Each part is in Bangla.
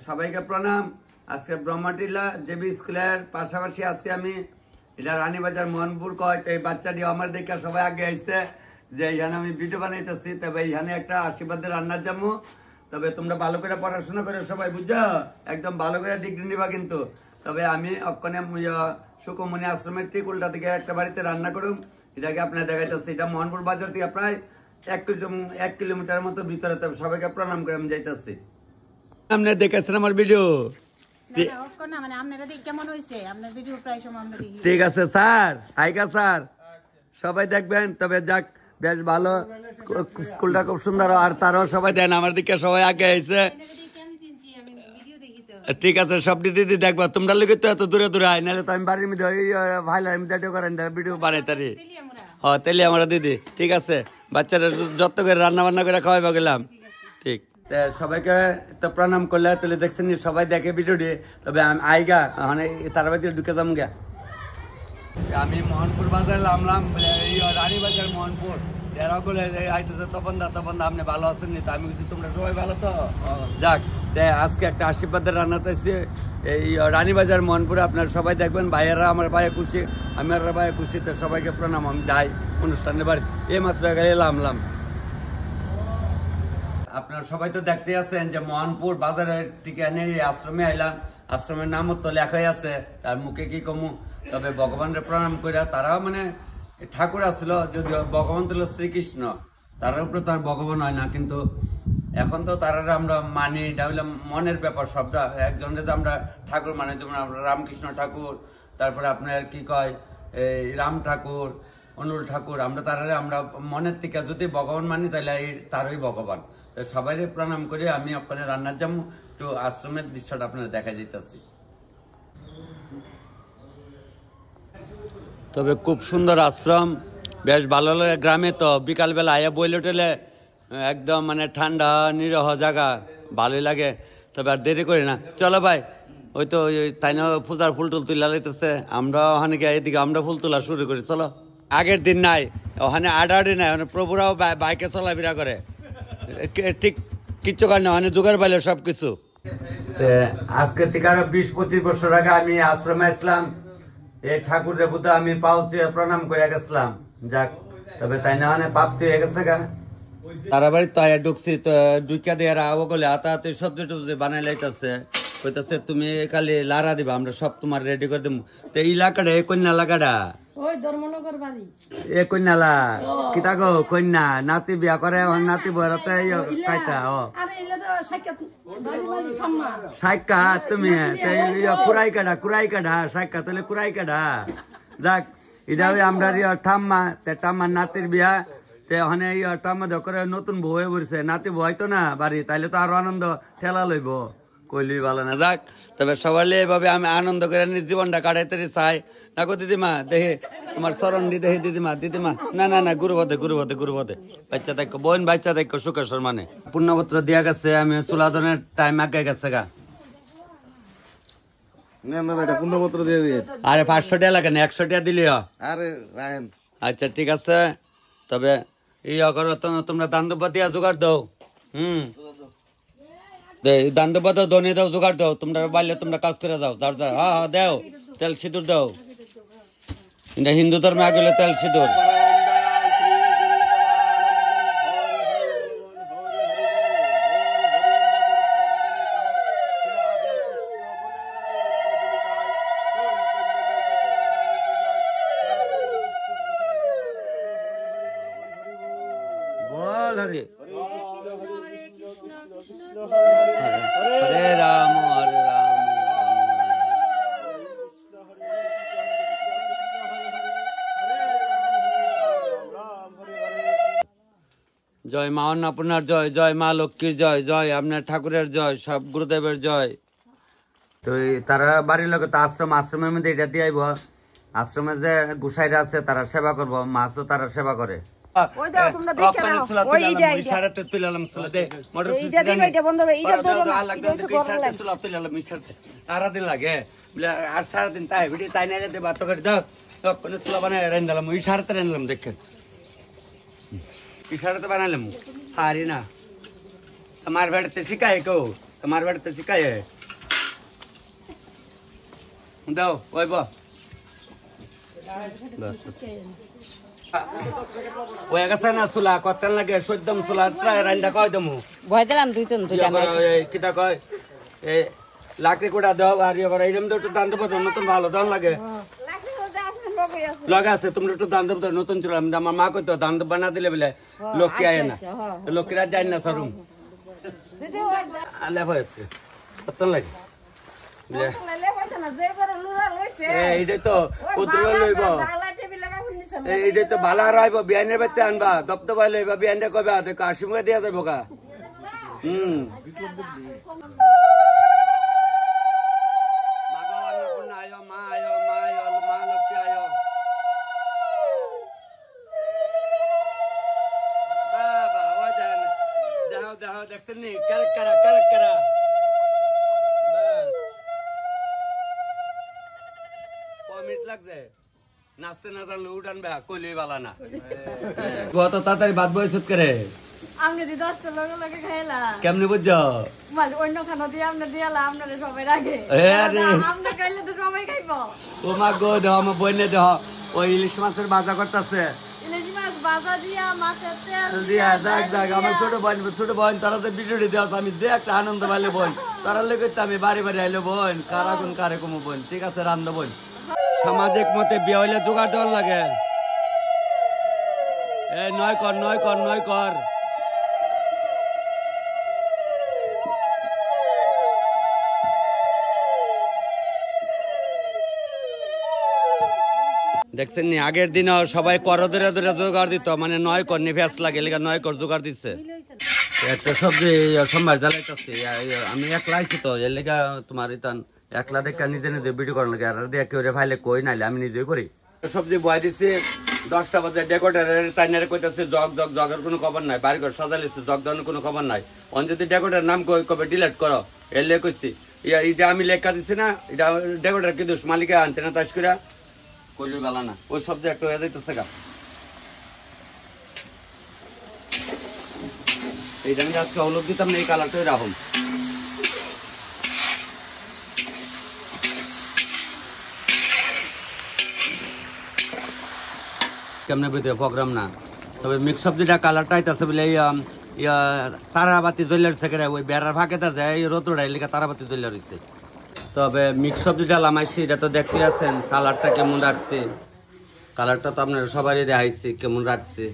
সবাইকে প্রণাম। আজকে ব্রহ্মটিলা জেবি স্কুলের পাশাপাশি আছি আমি, এটা রানীবাজার মোহনপুর কয়। তো এই বাচ্চাটি আমার দেখে সবাই আগে আইসে যে এইখানে আমি ভিডিও বানাইতেছি। তবে এইখানে একটা আশীর্বাদের রান্নার জামু। তবে তোমরা ভালো করে পড়াশোনা করে সবাই বুঝছো, একদম ভালো করে ডিগ্রি নিবা কিন্তু। তবে আমি অক্ষণে সুকুমনি আশ্রমের ঠিক উল্টা থেকে একটা বাড়িতে রান্না করুম, এটাকে আপনার দেখাইতেছি। এটা মোহনপুর বাজার থেকে প্রায় 1 কিলোমিটার মতো ভিতরে। তবে সবাইকে প্রণাম করে আমি যাইতেছি। আপনি দেখেছেন আমার ভিডিও? ঠিক আছে স্যার, আইকা স্যার, সবাই দেখবেন। তবে যাক, বেশ ভালো, স্কুলটা খুব সুন্দর। আর তারাও সবাই দেন আমার দিকে, সবাই আগে আইছে। ঠিক আছে, সব দিদি দেখবো। তোমরা লিখে তো এত দূরে দূরে আয়, নাহলে তো আমি বাড়ির মধ্যে ভিডিও বানাই তারি। হ্যাঁ, তেলি আমরা দিদি। ঠিক আছে, বাচ্চারা যত করে রান্না বান্না করে খাওয়াইবা গেলাম। ঠিক, সবাইকে তো প্রণাম করলে তুলে দেখছেন, সবাই দেখে ভিডিওটি। তবে আমি আইগা মানে তার বাড়িতে ঢুকে যাম গা। আমি মোহনপুর বাজার নামলাম, রানীবাজার মোহনপুর। এরা বলে আইতেছে তপন দা আপনি ভালো আছেন নি? আমি বলছি তোমরা সবাই ভালো তো? যাক, আজকে একটা আশীর্বাদের রান্নাতেছি এই রানীবাজার মোহনপুরে। আপনারা সবাই দেখবেন। ভাইয়েরা আমার ভাইয়ে খুশি, আমি আর ভাইয়ে খুশি। তো সবাইকে প্রণাম। আমি যাই অনুষ্ঠানের বাড়ি, এই মাত্র নামলাম। আপনারা সবাই তো দেখতে আছেন যে মোহনপুর বাজারের টিকে এনে আশ্রমে আইলাম। আশ্রমের নামও তো লেখাই আছে, তার মুখে কি কমু। তবে ভগবানের প্রণাম করিয়া, তারাও মানে ঠাকুর আসছিল, যদিও ভগবান ছিল শ্রীকৃষ্ণ, তার উপরে তো আর ভগবান হয় না। কিন্তু এখন তো তারা আমরা মানি, এটা হইলাম মনের ব্যাপার। সবটা একজনের যে আমরা ঠাকুর মানে, যেমন আমরা রামকৃষ্ণ ঠাকুর, তারপরে আপনার কি কয় এই রাম ঠাকুর, অনুল ঠাকুর, আমরা তারা আমরা মনের থেকে যদি ভগবান মানি, তাহলে তারই ভগবান। তো সবাই প্রণাম করে আমি আপনার রান্নার যাবো। তো আশ্রমের দৃশ্যটা আপনারা দেখা যাইতেছি। তবে খুব সুন্দর আশ্রম, বেশ ভালো লাগে। গ্রামে তো বিকালবেলা আয়া বইলে টেলে একদম মানে ঠান্ডা নিরহ জায়গা, ভালোই লাগে। তবে আর দেরি করি না, চলো ভাই। ওই তো তাই না পূজার ফুল টুল তুলা লাইতেছে, আমরা ওখানে গিয়ে এদিকে আমরা ফুল তোলা শুরু করি। চলো, আগের দিন নাই ওখানে আডাআডি নাই, মানে প্রভুরাও বাইকে চলাফেরা করে, ঠিক কিচ্ছু কারণে ওখানে জোগাড় পাইলে সবকিছু। আজকে থেকে আরো 20-25 বছর আগে আমি আশ্রমে আসলাম। এই ঠাকুর দেবতা আমি পাউচে প্রণাম করে গেছিলাম। যাক, তবে তাই না মানে প্রাপ্তি হয়ে গেছে গা। তারা বাড়ি তো ঢুকছি, তো ঢুকিয়া দিয়ে আবো গলে হাতে সবজি টবজি বানাই লাইতেছে। কইতাছে তুমি খালি লারা দিবা, আমরা সব তোমার রেডি করে দেবো। তো এই এলাকাটা, এই কন্যা এলাকাটা, এ কন্যালা কিতা গো? কন্যা নাতি বিয়া করে, নাতি বয়রাতে খাইতা। সাক্ষাৎ তুমি কুড়াই কাটা সাক্ষাৎ হলে কুড়াই কাটা। যাক, এটা আমরা ঠাম্মা, ঠাম্মার নাতির বিয়া। ওখানে ঠাম্মা করে নতুন বউ হয়ে পড়ছে, নাতি বইতো না বাড়ি, তাইলে তো আরো আনন্দ ঠেলা লইব, কইলি ভালো না। যাক, তবে সবাই এভাবে আমি আনন্দ করে জীবনটা কাটাইতে চাই। না গো দিদিমা, দেখে তোমার চরণ দি দেখে দিদিমা না গুরুপদে বাচ্চা দেখো, বোন বাচ্চা দেখো সুখেশ্বর মানে পূর্ণপত্র দিয়া গেছে। আমি চুলাধনের টাইম আগে গেছে গা। আরে 500 টাকা লাগে না, 100 টাকা দিলি। আচ্ছা ঠিক আছে। তবে তোমরা দান দুব্বা দিয়া জোগাড় দাও। দান দুব্বা দাও, ধনে দাও, জোগাড় দাও। তোমরা বাইলে তোমরা কাজ করে যাও। হ্যাঁ দাও, তেল সিঁদুর দাও। এটা হিন্দু ধর্মে আগে তেল সিঁদুর। বল হরে হরে রাম হরে রাম। জয় মা অন্নপূর্ণার জয়, জয় মা লক্ষ্মীর জয়, জয় আপনার ঠাকুরের জয়, সব গুরুদেবের জয়। তো তারা বাড়ির লোক তো আশ্রমের মধ্যে এটা দিয়ে আইব। আশ্রমে যে গুসাইরা আছে তারা সেবা করবো, মাছও তারা সেবা করে। লাগে আর সারাদিন তাই তাই না ভাত করে দাও, চুলা বানাই রান্ধালাম, ওই সারাতে রান্ধালাম। দেখেন ইশারাতে বানালাম, হারি না আমার বেড়াতে শিখায় কেউ তোমার বাড়িতে শিখাই দাও ওই বো ওই গেছে না চুলা কত লাগে সদ্যম চুলা প্রায় রান্না কয় দমু ভয় দিলাম কিতা কয় এই লাকড়ি কোটা দাও আর ইয়ে করে এরকম তো একটু দান দেবো নতুন ভালো দান লাগে লগে আছে তুমি একটু দান দেবো নতুন চুলা আমার মা কইতো দান বানা দিলে বলে লক্ষ্মী আয় না লক্ষ্মীরা যায় না সরুম আলে হয়েছে কত লাগে এইটাই তো পুত্র লইব এইটাই তো ভালো রাইব বিয়ানের বাড়িতে আনবা দপদপাই লইবা বিয়ানটা কবে কাশিমকে দিয়া যাবো কা দেখছেন নি কারেক্ট করা মিনিট লাগছে নাচতে না জানলে উঠান বে কইলেই বালা না কত তাড়াতাড়ি বাদ বই সুত করে আপনি দি 10টা লগে খাইলাম কেমনে বুঝছো মানে অন্য খানা দিয়ে আপনি দিয়ালা আপনারে সবাই রাখে আপনি খাইলে তো সবাই খাইবো ও মা গো দাও আমার বইনে দাও ওই ইলিশ মাছের ভাজা করতেছে ইলিশ মাছ ভাজা দিয়া মাছের তেল দিয়া দেখ আমার ছোট বোন তারা তো ভিডিওটি দেওয়া আমি যে একটা আনন্দ পাইলে বোন তারা লেগে আমি বাড়ি আইলে বোন কারা কোন কারে কমো বোন ঠিক আছে রান্ধ বোন সামাজিক মতে বিয়ে হইলে জোগাড় দেওয়ার লাগে এই নয় কর দেখছেন নি আগের দিনও সবাই কর ধরে জোগাড় দিত মানে 9 কর নি ফ্যাস লাগে লেগে 9 কর জোগাড় দিচ্ছে একটা সবজি সম্ভার জ্বালাইতেছি আমি একলা আইছি তো এর লেগে তোমার ইতান একলা দেখা নিজে ভিডিও করার লাগে আর দিয়ে কেউ ফাইলে কই নাইলে আমি নিজেই করি সবজি বয় দিচ্ছি 10টা বাজে ডেকোরেটরের টাইনারে কইতাছে জগের কোনো খবর নাই বাড়ি ঘর সাজালিছে জগ দেওয়ার কোনো খবর নাই অন যদি ডেকোরেটর নাম কবে ডিলিট করো এর লেগে কইছি এটা আমি লেখা দিচ্ছি না এটা ডেকোরেটর কি দোষ মালিকে আনছে না তাস করে কইলে বেলা না ওই সবজি একটা হয়ে যাইতেছে গা এইটা আমি আজকে হলুদ দিতাম না এই কালারটাই রাখুন কেমনে বুঝতে প্রোগ্রাম না তবে মিক্স সবজিটা কালারটা আইতাছে বলে তারাবাতি জ্বলার থেকে ওই বেড়ার ফাঁকেটা যায় রোদ্রটা এলাকা তারাবাতি জ্বলা রয়েছে তবে মিক্স সবজিটা লামাইছি এটা তো দেখতে আছেন কালারটা কেমন রাখছে কালারটা তো আপনার সবারই দেখাইছি কেমন রাখছে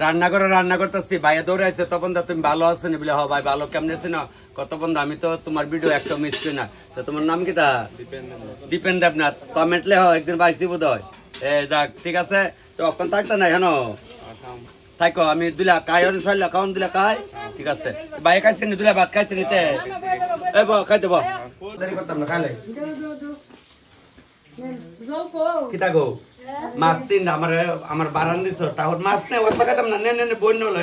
রান্না করতেছি ভাইয়া দৌড়াইছে তখন তো তুমি ভালো আছো বলে হ ভাই ভালো কেমন আছে না কত বন্ধু আমি তো তোমার ভিডিও একটা মিস করি না তো তোমার নাম কি তা দীপেন দেবনাথ কমেন্ট লে একদিন পাইছি বোধ হয় যাক ঠিক আছে তো অখন থাকতে নাই হেন থাকো আমি দিলা কায় শৈলা খাওয়ান দিলা কায় ঠিক আছে ভাই খাইছে নি দিলা ভাত খাইছে নিতে খাইতে দেরি করতাম না খাইলে কিতা গো মাছ তিন আমার বারান দিছ তাহলে মাছ নেই ওই পাকাতাম না নে বই নল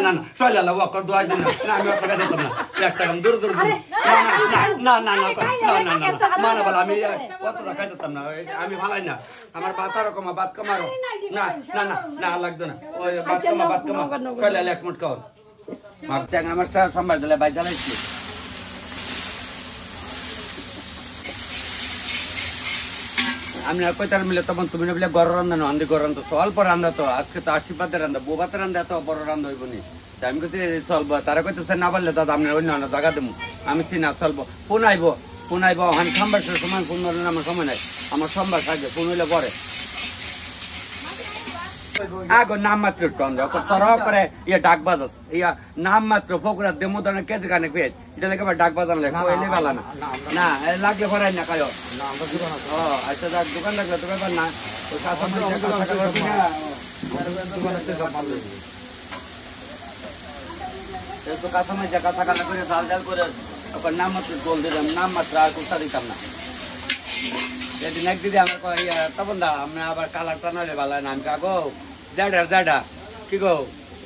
না শৈলা ওকর দোয়াই দিন না আমি পাকা দিতাম না একটা দূর না মানে বল আমি কতটা খাইতাম না আমি ভালাই না আমার বাতার কমা বাত কমারো না লাগতো না ওই বাত কমা শৈলা এক মুঠ খাও মাছ ট্যাংরা মাছটা সম্ভার দিলে ভাই জ্বালাইছি আমি কইতার মিলে তখন তুমি বলে গড় রান্না আন্দি গড় রান্ধা অল্প রান্ধা তো আজকে তো আশীর্বাদের রান্ধা বৌভাতের রান্ধা এত বড় রান্ধা হইব নি আমি কইতে চলবো তারা কইতেছে না পারলে দাদা আপনার অন্য অন্য জায়গা দেবো আমি চিনা চলবো ফোন আইব ওখানে সোমবার সময় ফোন মারলে আমার সময় নাই আমার সোমবার থাকবে ফোন হইলে পরে আগো নাম মাত্র তর করে ইয়ে ডাক বাজাস ইয়া নাম মাত্র ফকুরা দেমোদনের কেজি কানে পেয়েছ এটা লেগে ডাক বাজান লেখা বেলা না লাগলে ভরাই না কায় আচ্ছা যাক দোকান লাগলে তো ব্যাপার না কাঁচামাই জায়গা থাকা না করে জাল করে ওখানে নাম মাত্র জল দিলাম নাম মাত্র আর কোথা দিতাম না এদিন একদিদি আমার তখন দা আমি আবার কালারটা নইলে ভালো না আমি কাগো জাডা কি গো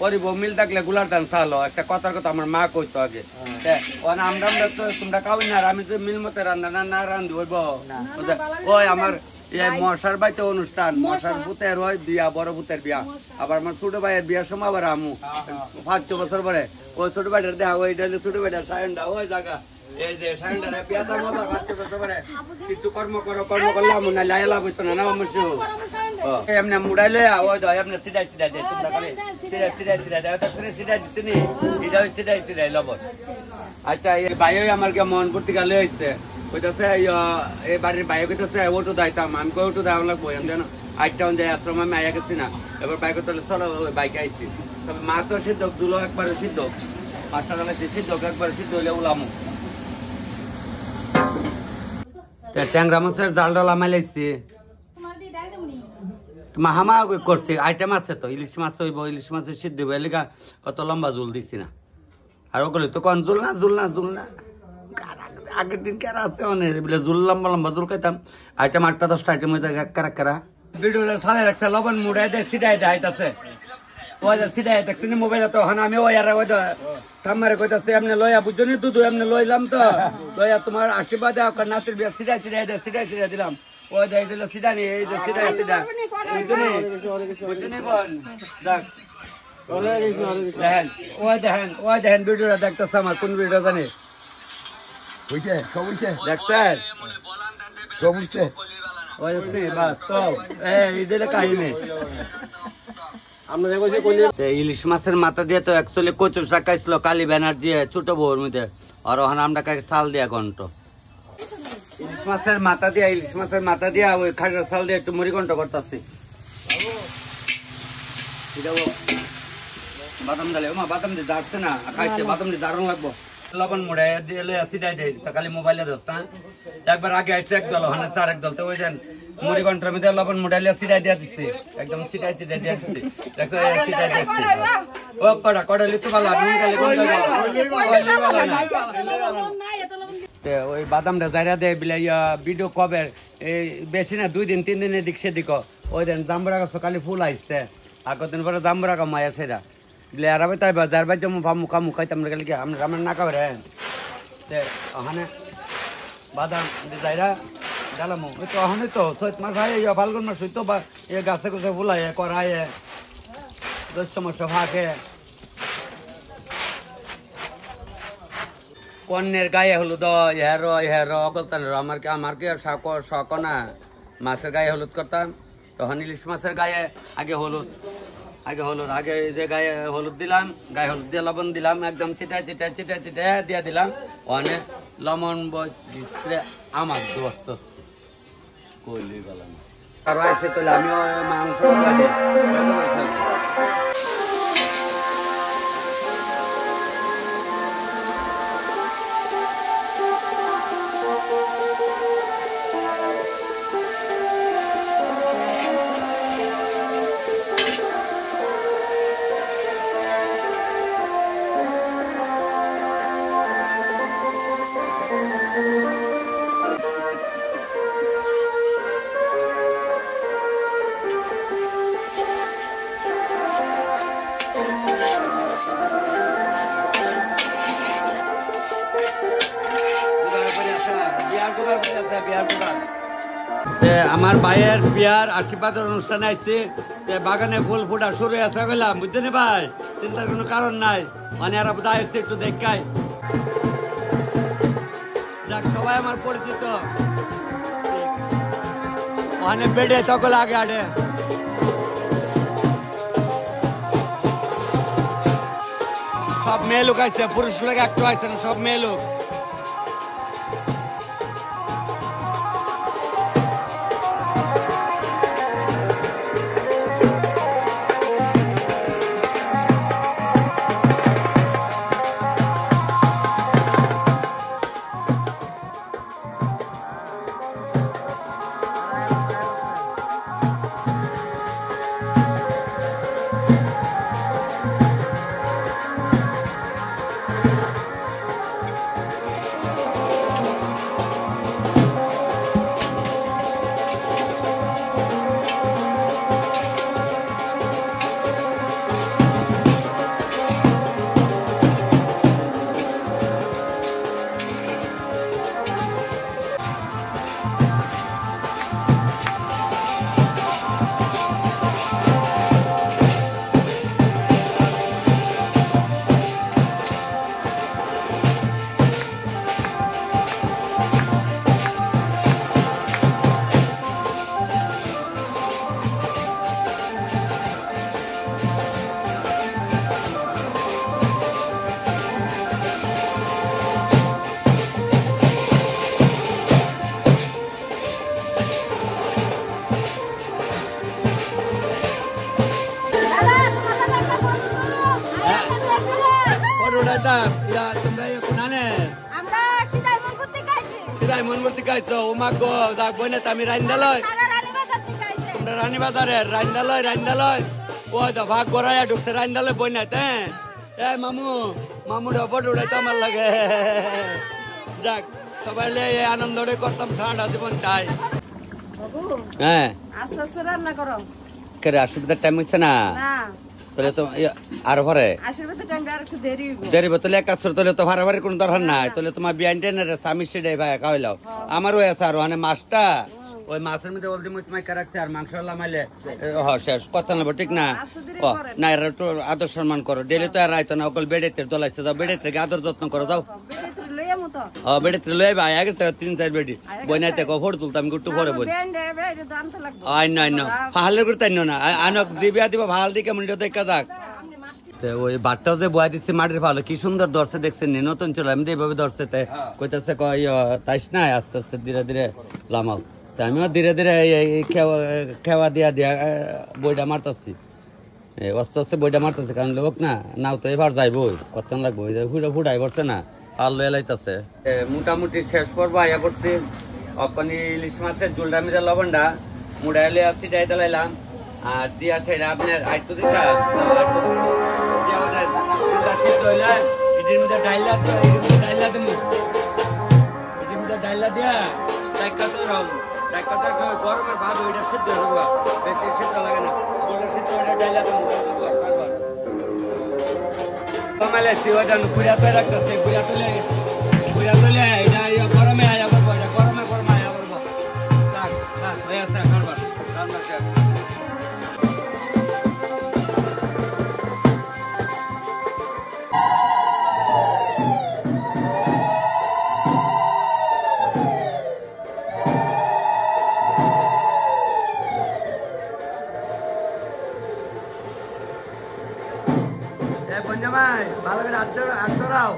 ওরিব মিল থাকলে গুলার দান চালো একটা কথার কথা আমার মা কইতো আগে আমরা তো তোমরা খাওয়াই না আর আমি তো মিল মতে রান্না না রান্ধি হইব ওই আমার এই মশার বাড়িতে অনুষ্ঠান, মশার ভূতের হয় বিয়া, বড় ভূতের বিয়া। আবার আমার ছোট ভাইয়ের বিয়ার সময় আবার আমু 5-6 বছর পরে ওই ছোট ভাইটার দেখা ওই ছোট ভাইটার সায়নটা ওই জায়গা এই যে সায়নটা বিয়া থাকবো 5-6 বছর পরে কিছু কর্ম করলাম না লাই লাভ হইতো না না মুসু এমনি মুড়াইলে ওই এমনি সিধাই সিধাই দেয় তোমরা করে সিধাই দেয় ওটা সিধাই দিচ্ছে নি এটা সিধাই লবণ। আচ্ছা এই ভাই আমার কে মন ভর্তি গালে হয়েছে কইতাছে এই বাড়ির বাইরে কইতাছে ওটু দাইতাম আমি কই ওটু দাম লাগবো যেন 8টা যায় আশ্রম আমি আয়া গেছি না এবার বাইকে তাহলে চলো বাইকে আইছি তবে মাছও সিদ্ধ দুলো একবারে সিদ্ধ 5টা লাগাইছি সিদ্ধ একবারে সিদ্ধ হইলে উলামু ট্যাংরা মাছের জাল ডাল আমাইলাইছি হামা করছি আইটেম আছে তো ইলিশ মাছ হইব ইলিশ মাছের সিদ্ধ হইব এলাকা অত লম্বা জুল দিছি না আর ওগুলো তো কন জুল না আগের দিন কারা আছে অনেক বলে জুল লম্বা জুল খাইতাম আইটেম 8টা-10টা আইটেম হয়ে যায় কারা ভিডিওটা ছাড়ে রাখছে লবণ মুড়াই দেয় সিটাই দেয় আইতাছে ওই সিটাই দেখছি মোবাইলে তো হন আমি ওই আর ওই ঠাম্মারে কইতাছে এমনি লইয়া বুঝছো নি দুধু এমনি লইলাম তো লইয়া তোমার আশীর্বাদে নাতির বিয়া সিটাই দিলাম ওই দেয় দিল সিটানি এই যে সিটাই বুঝছো বল দেখ ওই দেখেন ভিডিওটা দেখতেছে আমার কোন ভিডিও জানে দেখছেন ইলিশ মাছের মাথা দিয়ে তো একচুয়ালি কচু শাক খাইছিল কালী ব্যানার দিয়ে ছোট বউর মধ্যে আর ওখানে আমরা চাল দিয়া ঘন্ট ইলিশ মাছের মাথা দিয়া ওই খাটার চাল দিয়ে একটু মুড়ি ঘন্ট করতেছি বাদাম ডালে বাদাম দিয়ে দাঁড়ছে না খাইছে বাদাম দিয়ে দারুণ লাগবো লবণ মুড়াই দিয়ে সিটাই দেয় খালি মোবাইলে দোস্ত একবার আগে আইসে একদল ওখানে চার একদল তো ওই যেন মুড়ি ঘন্টার মধ্যে লবণ মুড়াইলে সিটাই দিয়ে দিচ্ছি একদম চিটাই দিয়ে দিচ্ছি দেখো চিটাই দিচ্ছি ও কড়া লিখতে ভালো ওই বাদামটা জায়গা দেয় বিলে ভিডিও কবে এই বেশি না 2 দিন 3 দিনের দিক সেদিক ওই দিন জাম্বুরা গাছ কালি ফুল আইসছে আগের দিন পরে জাম্বুরা কাম আয়া সেটা আরাবে তাই বাজার বাজার মুখা খাইতাম গেলে কি আমরা না খাবে ওখানে বাদাম যাইরা গেলাম ওই তো ওখানে তো 6 মাস হয় ফাল্গুন মাস হইতো বা এ গাছে গাছে ফুলাই করায় জ্যৈষ্ঠ মাস ফাঁকে কন্যের গায়ে হলুদ হের অগলতান আমার কি শখ না মাছের গায়ে হলুদ করতাম তখন ইলিশ মাছের গায়ে আগে হলুদ আগে যে গায়ে হলুদ দিলাম গায়ে হলুদ দিয়ে লবণ দিলাম একদম চিটাই দিয়ে দিলাম অনেক লবণ আমার দোস্ত কইলি বললাম আর এসে তো আমিও মাংস আমার ভাইয়ের বিয়ার আশীর্বাদের অনুষ্ঠানে আসছে বাগানে ফুল ফুটা শুরু আছে গেলাম বুঝছেন ভাই চিন্তার কোনো কারণ নাই মানে আর বোধ আসছে একটু দেখাই সবাই আমার পরিচিত মানে বেডে তখন আগে আডে সব মেয়ে লোক আসছে পুরুষ লোক একটু আসছে না সব মেয়ে লোক ফটো উঠাইতাম তোমরা কোনানে আমরা সিধাই মনপুর থেকে আইছি সিধাই মনপুর থেকে আইছো ও মা গো যাক বইনে আমি রাইন্দালয় রানীবাজার থেকে আইছি তোমরা রানীবাজারে রাইন্দালয় ওই তো ভাগ গড়াইয়া ঢুকছে রাইন্দালয় বইনে এই মামুরা ফটো উঠাইতে আমার লাগে যাক সবাই আনন্দ করতাম ঠান্ডা জীবন চাই হ্যাঁ আস্তে আস্তে রান্না করো কেরে আসবিধার টাইম হচ্ছে না তাহলে তো আর ভরে আশীর্বাদের টাইম আর একটু দেরি হইব দেরি তাহলে এক কাজ করো তাহলে তো ভাড়াভাড়ি কোনো দরকার নাই তাহলে তোমার বিয়ান টেনের স্বামী সেটাই ভাই খাওয়াইলাও আমারও আছে আর মানে মাছটা ওই মাছের মধ্যে অলদি মুচ মাইকা রাখছে আর মাংস লামাইলে শেষ কথা নেবো ঠিক না না এরা একটু আদর সম্মান করো ডেলি তো আর আইতো না অকল বেড়েতে দোলাইছে যাও বেড়ে থেকে আদর যত্ন করো যাও বেড়েতে লই আইবা আগে 3-4 বেডি বইনাইতে ফটো তুলতাম একটু পরে বলি আইন ফাহালের করে তাই না আনক দিবিয়া দিব ভাল দিকে মন্ডিও দেখা যাক ওই বাটটা যে বয়া দিচ্ছে মাটির ভালো কি সুন্দর ধরছে দেখছেন নতুন চলে আমি এইভাবে ধরছে কইতাছে তাইস না আস্তে আস্তে ধীরে ধীরে লামাও আমিও ধীরে ধীরে খেওয়া দিয়া বইটা মারতাছি অস্তে আস্তে বইটা মারতেছে কারণ লোক নাও তো এবার যাইবই কতক্ষণ লাগবো ফুটাই পড়ছে না আর লয়ে লাইতাছে মোটামুটি শেষ পর্ব আয়া করছি অকনি ইলিশ মাছের জুলটা মিরা লবণটা মুড়াই লিয়া ছিটাই দিলাম আর দিয়া সেটা আপনার আইতো দিতা এটির মধ্যে ডাইলা দিয়া গরমের ভাব ওইটা সিদ্ধ হবো বেশি সিদ্ধ লাগে না সিদ্ধ ওইটা ডাইলা দেবো কমালে সিওটা পুরা পেয়ে রাখতেছে পুরা তুলে এটা গরমে আয়া করবো এটা গরমে আয়া করবো হয়ে আছে কারবার ভালো করে আটরাও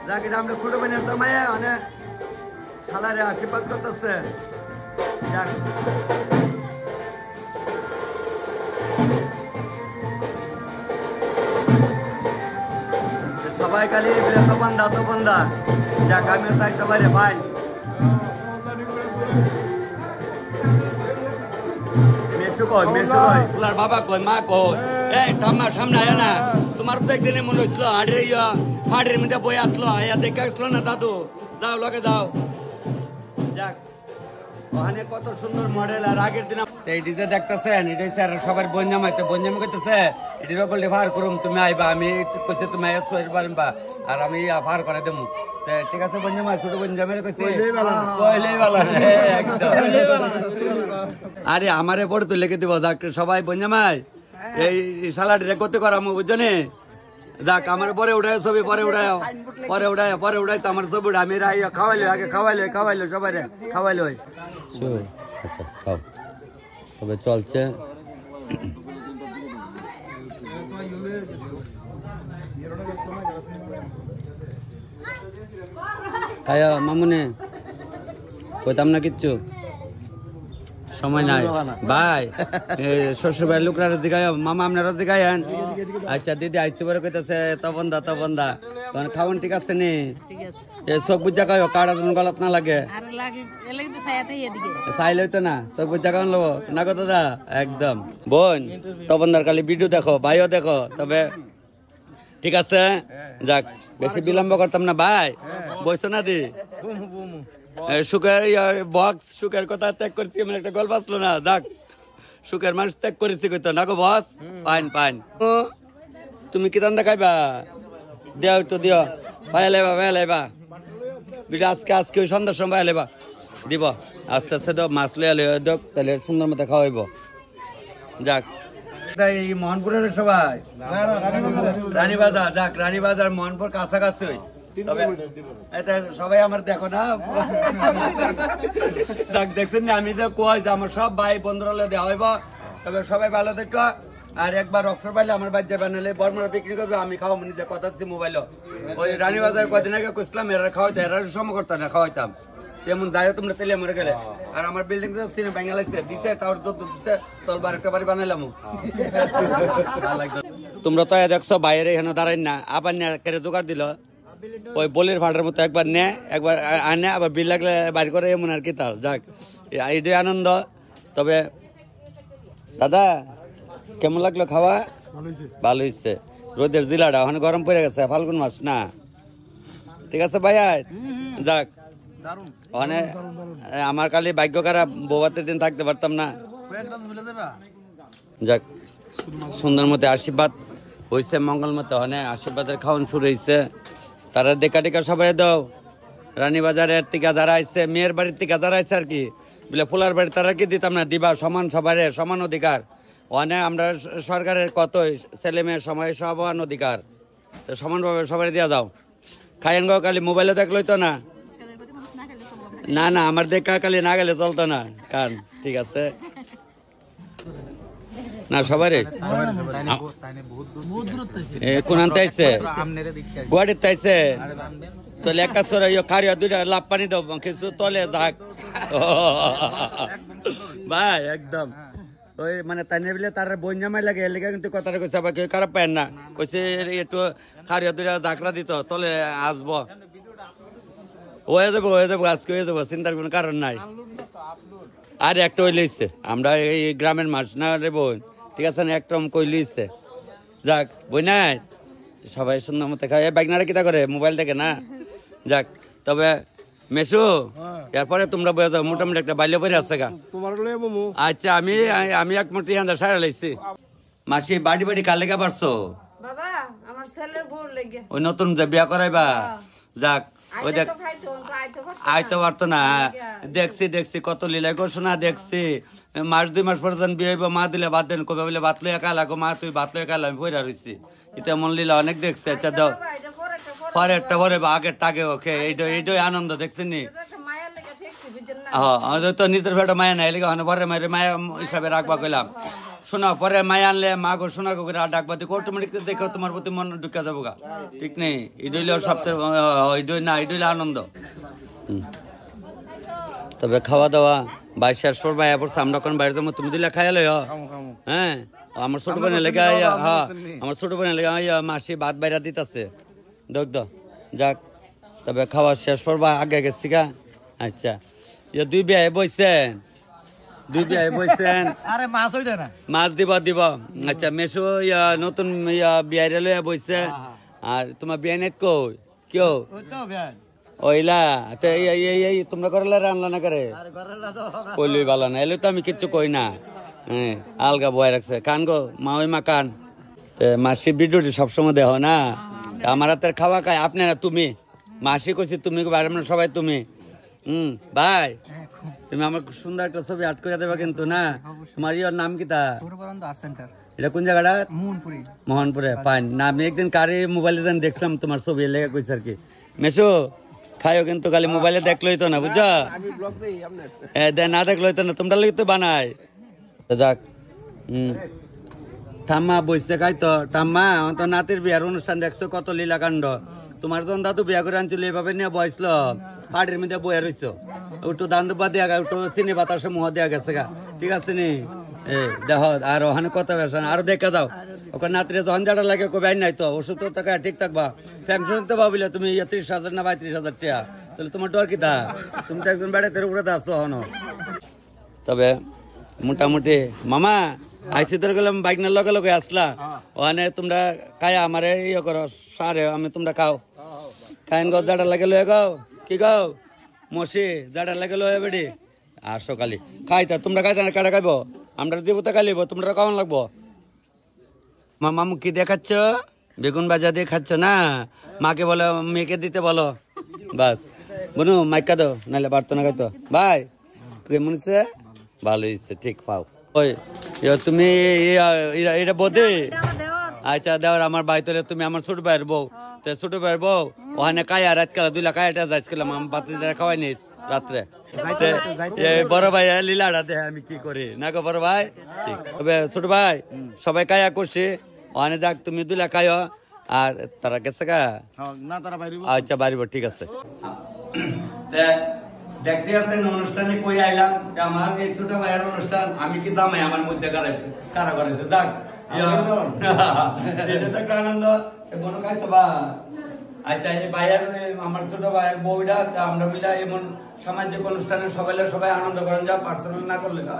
যাক এটা আমরা ছোট বোনের সময় অনেক খালারে আশীর্বাদ করতেছে সবাই খালি তো বন্ধা যাক আমি থাকতে পারি ভাই মেসু কই ফুলার বাবা কই মা কই এই সামনে আয় না তোমার তো একদিনে মনে হচ্ছিল হাটের মধ্যে বই আসলো দেখে আসলো না দাদু যাও লোকে যাও যাক ওখানে কত সুন্দর মডেল আর আগের দিন এই ডিজে দেখতেছেন এটাই স্যার সবার বঞ্জাম করতেছে এটি বললে ভার করুম তুমি আইবা আমি কইছে তুমি পারবা আর আমি ভার করে দেবো ঠিক আছে বঞ্জাম ছোট বঞ্জামের কইছে আরে আমারে পড়ে তুই লিখে দিব যাক সবাই বঞ্জামাই এই সালাডে করতে করামো বুঝছো যাক আমার পরে উঠায় ছবি পরে উঠায় আমার ছবি আমি খাওয়াইলো আগে খাওয়াইলো সবাই খাওয়াইলো আচ্ছা খাও তবে চলছে মামুনে কইতাম না কিচ্ছু সময় নাই ভাই শ্বশুর ভাই লোকরা জিগায় মামা আপনারা জিগায়েন আচ্ছা দিদি আইসি বলে কইতাছে তপন দা তখন খাওয়ান ঠিক আছে নি চোখ বুঝা খাও কাড়া গলাত না লাগে চাইলে তো না চোখ বুঝা খাওয়ান লব না কত দা একদম বোন তপনদার কালি ভিডিও দেখো ভাইও দেখো তবে ঠিক আছে যাক বেশি বিলম্ব করতাম না ভাই বইছো না দি সুখের কথা ত্যাগ করছি মানে একটা গল্প আসলো না যাক সুখের মানুষ ত্যাগ করেছি কইতো না গো বস পাইন তুমি কি দান্দা খাইবা দেও তো দিও ভাই লাইবা বিটা আজকে ওই সন্ধ্যার সময় লাইবা দিব আস্তে আস্তে দাও মাছ লইয়া দেখ তাহলে সুন্দর মতো খাওয়াইব যাক মোহনপুরের সবাই রানীবাজার যাক রানীবাজার মোহনপুর কাছাকাছি তবে সবাই আমার দেখো না দেখছেন আমি যে কই যে আমার সব ভাই বন্ধুরা দেওয়া হইব তবে সবাই ভালো দেখো আর একবার অবসর পাইলে আমার বাচ্চা বানালে বর্মরা বিক্রি করবে আমি খাওয়া নিজে কথা দিচ্ছি মোবাইল ওই রানীবাজার কদিন আগে কইছিলাম এরা খাওয়াইতো এরা সময় করতাম না খাওয়াইতাম তেমন যাই তোমরা তেলে মরে গেলে আর আমার বিল্ডিং বাঙালাইছে দিছে তার যত দিচ্ছে চলবার একটা বাড়ি বানাইলাম তোমরা তো দেখছো বাইরে এখানে দাঁড়াই না, আবার নে কেড়ে জোগাড় দিল ওই বলির ফাটার মতো, একবার নে একবার আনে আবার বিল লাগলে বাইর করে এমন আর কি। তার যাক এইটাই আনন্দ। তবে দাদা কেমন লাগলো খাওয়া? ভালো হয়েছে। রোদের জিলাটা ওখানে গরম পড়ে গেছে, ফাল্গুন মাস না, ঠিক আছে ভাই। যাক ওখানে আমার খালি ভাগ্য খারাপ, বৌভাতের দিন থাকতে পারতাম না। যাক সুন্দর মতো আশীর্বাদ হয়েছে, মঙ্গল মতো ওখানে আশীর্বাদের খাওয়ান শুরু হয়েছে। তারা দেখা টেকা সবাই দাও, রানীবাজারের থেকে যারা আইছে, মেয়ের বাড়ির থেকে যারা আইছে আর কি, বলে ফুলার বাড়ি তারা কি দিতাম না, দিবা সমান, সবার সমান অধিকার। ওখানে আমরা সরকারের কত ছেলে মেয়ের সময় সমান অধিকার, সমানভাবে সবাই দিয়া যাও। খাইন গো খালি মোবাইলে দেখলো তো না, না না আমার দেখা খালি না গেলে চলতো না কারণ, ঠিক আছে না সবারই। কোন আনতে আইছে? গুয়াহাটিতে আইছে। তাহলে এক কাজ করে খারিয়া দুইটা লাভ পানি দাও কিছু তলে যাক ভাই একদম। ওই মানে তাই বলে তার বই জামাই লাগে এলাকা, কিন্তু কথাটা কইছে আবার কেউ খারাপ পায় না, কইছে একটু খারিয়া দুইটা ঝাঁকড়া দিত তলে আসবো, হয়ে যাবো আজকে হয়ে যাবো, চিন্তার কোনো কারণ নাই। আর একটা ওই লইছে, আমরা এই গ্রামের মাছ না রে বোন, ঠিক আছে না, একদম কই লইছে। যাক বই নাই সবাই সুন্দর মতো খায়। বাইকনারা কিটা করে মোবাইল দেখে না। যাক তবে মেসু এরপরে তোমরা বয়ে যাও, মোটামুটি একটা বাইলে পরে আছে গা। আচ্ছা আমি এক মুঠি হাজার সারা লাইছি। মাসি বাড়ি বাড়ি কার লেগে পারছো? বাবা আমার ছেলের বউর লেগে। ওই নতুন যে বিয়া করাইবা, যাক ওই দেখ আইতে পারতো না। দেখছি কত লীলা করছো না, দেখছি মাস 2 মাস পর্যন্ত বিয়ে হইব, মা দিলে ভাত দেন কবে বলে ভাত লইয়া কালা গো, মা তুই ভাত লইয়া কালা, আমি বইরা রইছি। এটা মন লীলা অনেক দেখছি। আচ্ছা দাও পরে একটা পরে আগের টাকে ওকে, এইটাই আনন্দ দেখছিনি। তো নিজের ভেটা মায়া নাই লেগে পরে মায়ের মায়া হিসাবে রাখবা কইলাম। শোনা পরে মায়া আনলে মা গো শোনা গো করে ডাকবা দিকে অটোমেটিক দেখো তোমার প্রতি মন ঢুকা যাবো গা, ঠিক নেই? ইডইলে সপ্তাহে ইডই না, ইডইলে আনন্দ। তবে খাওয়া দাওয়া বাইশ শেষ পর বাইয়া পড়ছে, আমরা কোন বাইরে যাবো, তুমি দিলে খাইলে হ্যাঁ। আমার ছোট বোনের লেগে আমার ছোট বোনের লেগে মাসি ভাত বাইরা দিতেছে দেখ। যাক তবে খাওয়া শেষ পর বা আগে গেছি গা। আচ্ছা দুই বিয়ে বইছেন, আরে মাছ হইতে না, মাছ দিব। আচ্ছা মেসো নতুন বিয়ারে লইয়া বইছে। আর তোমার বিয়ে নেট কই কেউ ওইলা তোমরা করলে রান্না না করে কইলি ভালো না, এলে তো আমি কিচ্ছু কই না। হ্যাঁ আলগা বয় রাখছে কান গো মা, ওই মা কান। মাসি ভিডিওটি সবসময় দেখো না, আমার হাতের খাওয়া খায় আপনারা। তুমি মাসি কইছি তুমি, সবাই তুমি। ভাই তুমি আমার সুন্দর একটা ছবি আর্ট করে দেবা কিন্তু না। তোমার ইয়ার নাম কি? তা এটা কোন জায়গাটা? মোহনপুরে পাইন না। আমি একদিন কারি মোবাইলে দেখছিলাম তোমার ছবি লেগে কইছে আর কি। মেসো খাইও কিন্তু খালি মোবাইলে দেখলোই তো না, বুঝছো? না দেখলোই তো না, তোমরা লোক তো বানাই। যাক ঠাম্মা বইছে খাই তো। ঠাম্মা তো নাতির বিয়ার অনুষ্ঠান দেখছো, কত লীলা কাণ্ড। তোমার যখন দাদু বিয়া করে আনছিল এইভাবে নিয়ে বসল, পাটির মধ্যে বয়ে রইছো, একটু দান দুবা দিয়া গা, একটু চিনি বাতাসে মুহ দেওয়া গেছে গা, ঠিক আছে নি? দেখ আর ওখানে কথা বেসা আরো দেখা যাও। ওখানে নাতিরে যখন যাটা লাগে কবে আইন নাই তো, ওষুধ তো টাকা ঠিক থাকবা। পেনশন তো ভাবিলে তুমি 30,000 না 32,000 টাকা, তাহলে তোমার ডর কি? তা তুমি তো একজন বেড়াতে উপরে আসছো হনো। তবে মোটামুটি মামা আইসি তোর গেলাম বাইক না লগে লগে আসলা, ওখানে তোমরা খাই আমারে ইয়ে করো সারে, আমি তোমরা খাও খাইন গো, যাটা লাগে লয়ে গাও কি গাও মসি, যাটা লাগে লয়ে বেড়ি আসো কালি খাইতা। তোমরা খাইতা না কাটা খাইব, আমরা জীবতে খাইলিব, তোমরা কেমন লাগবো? মামু কি দেখাচ্ছ? বেগুন ভাজা দিয়ে খাচ্ছ না? মাকে বলো, মেয়েকে দিতে বলো। বাস বনু মাইকা দো, নাহলে পারতো না খাইতো। ভাই কেমন হচ্ছে? ভালো হচ্ছে, ঠিক পাও। ওই তুমি এটা বোধে? আচ্ছা দেওয়ার আমার ভাই তোরে, তুমি আমার ছোট ভাইয়ের বউ, ছোট ভাইয়ের বউ ওখানে কায়া রাত কালা 2 লাখ কায়াটা যাইছিলাম, আমি বাতিটা খাওয়াই নিস রাত্রে। বড় ভাই লীলাটা দেখে আমি কি করি না গো বড় ভাই। ঠিক তবে ছোট ভাই সবাই কায়া করছি ওখানে, যাক তুমি 2 লাখ খাইও। আর তারা গেছে গা? আচ্ছা বাড়িব, ঠিক আছে। দেখতে আছেন অনুষ্ঠানে কই আইলাম, আমার এই ছোট ভাইয়ের অনুষ্ঠান, আমি কি জামাই আমার মধ্যে কারা করেছে। যাক এটা তো একটা আনন্দ মনে খাইছো বা আচ্ছা এই ভাইয়ের আমার ছোট ভাইয়ের বউটা আমরা মিলা এমন সামাজিক অনুষ্ঠানে সবাই আনন্দ করেন যা পার্সোনাল না করলে না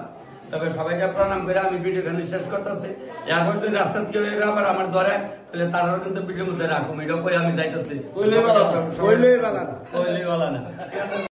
তবে সবাইকে প্রণাম করে আমি ভিডিও খানি শেষ করতেছি এখন যদি রাস্তা কেউ আবার আমার ধরে তাহলে তারাও কিন্তু ভিডিওর মধ্যে রাখুন এটা কই আমি যাইতেছি কইলেই বলা না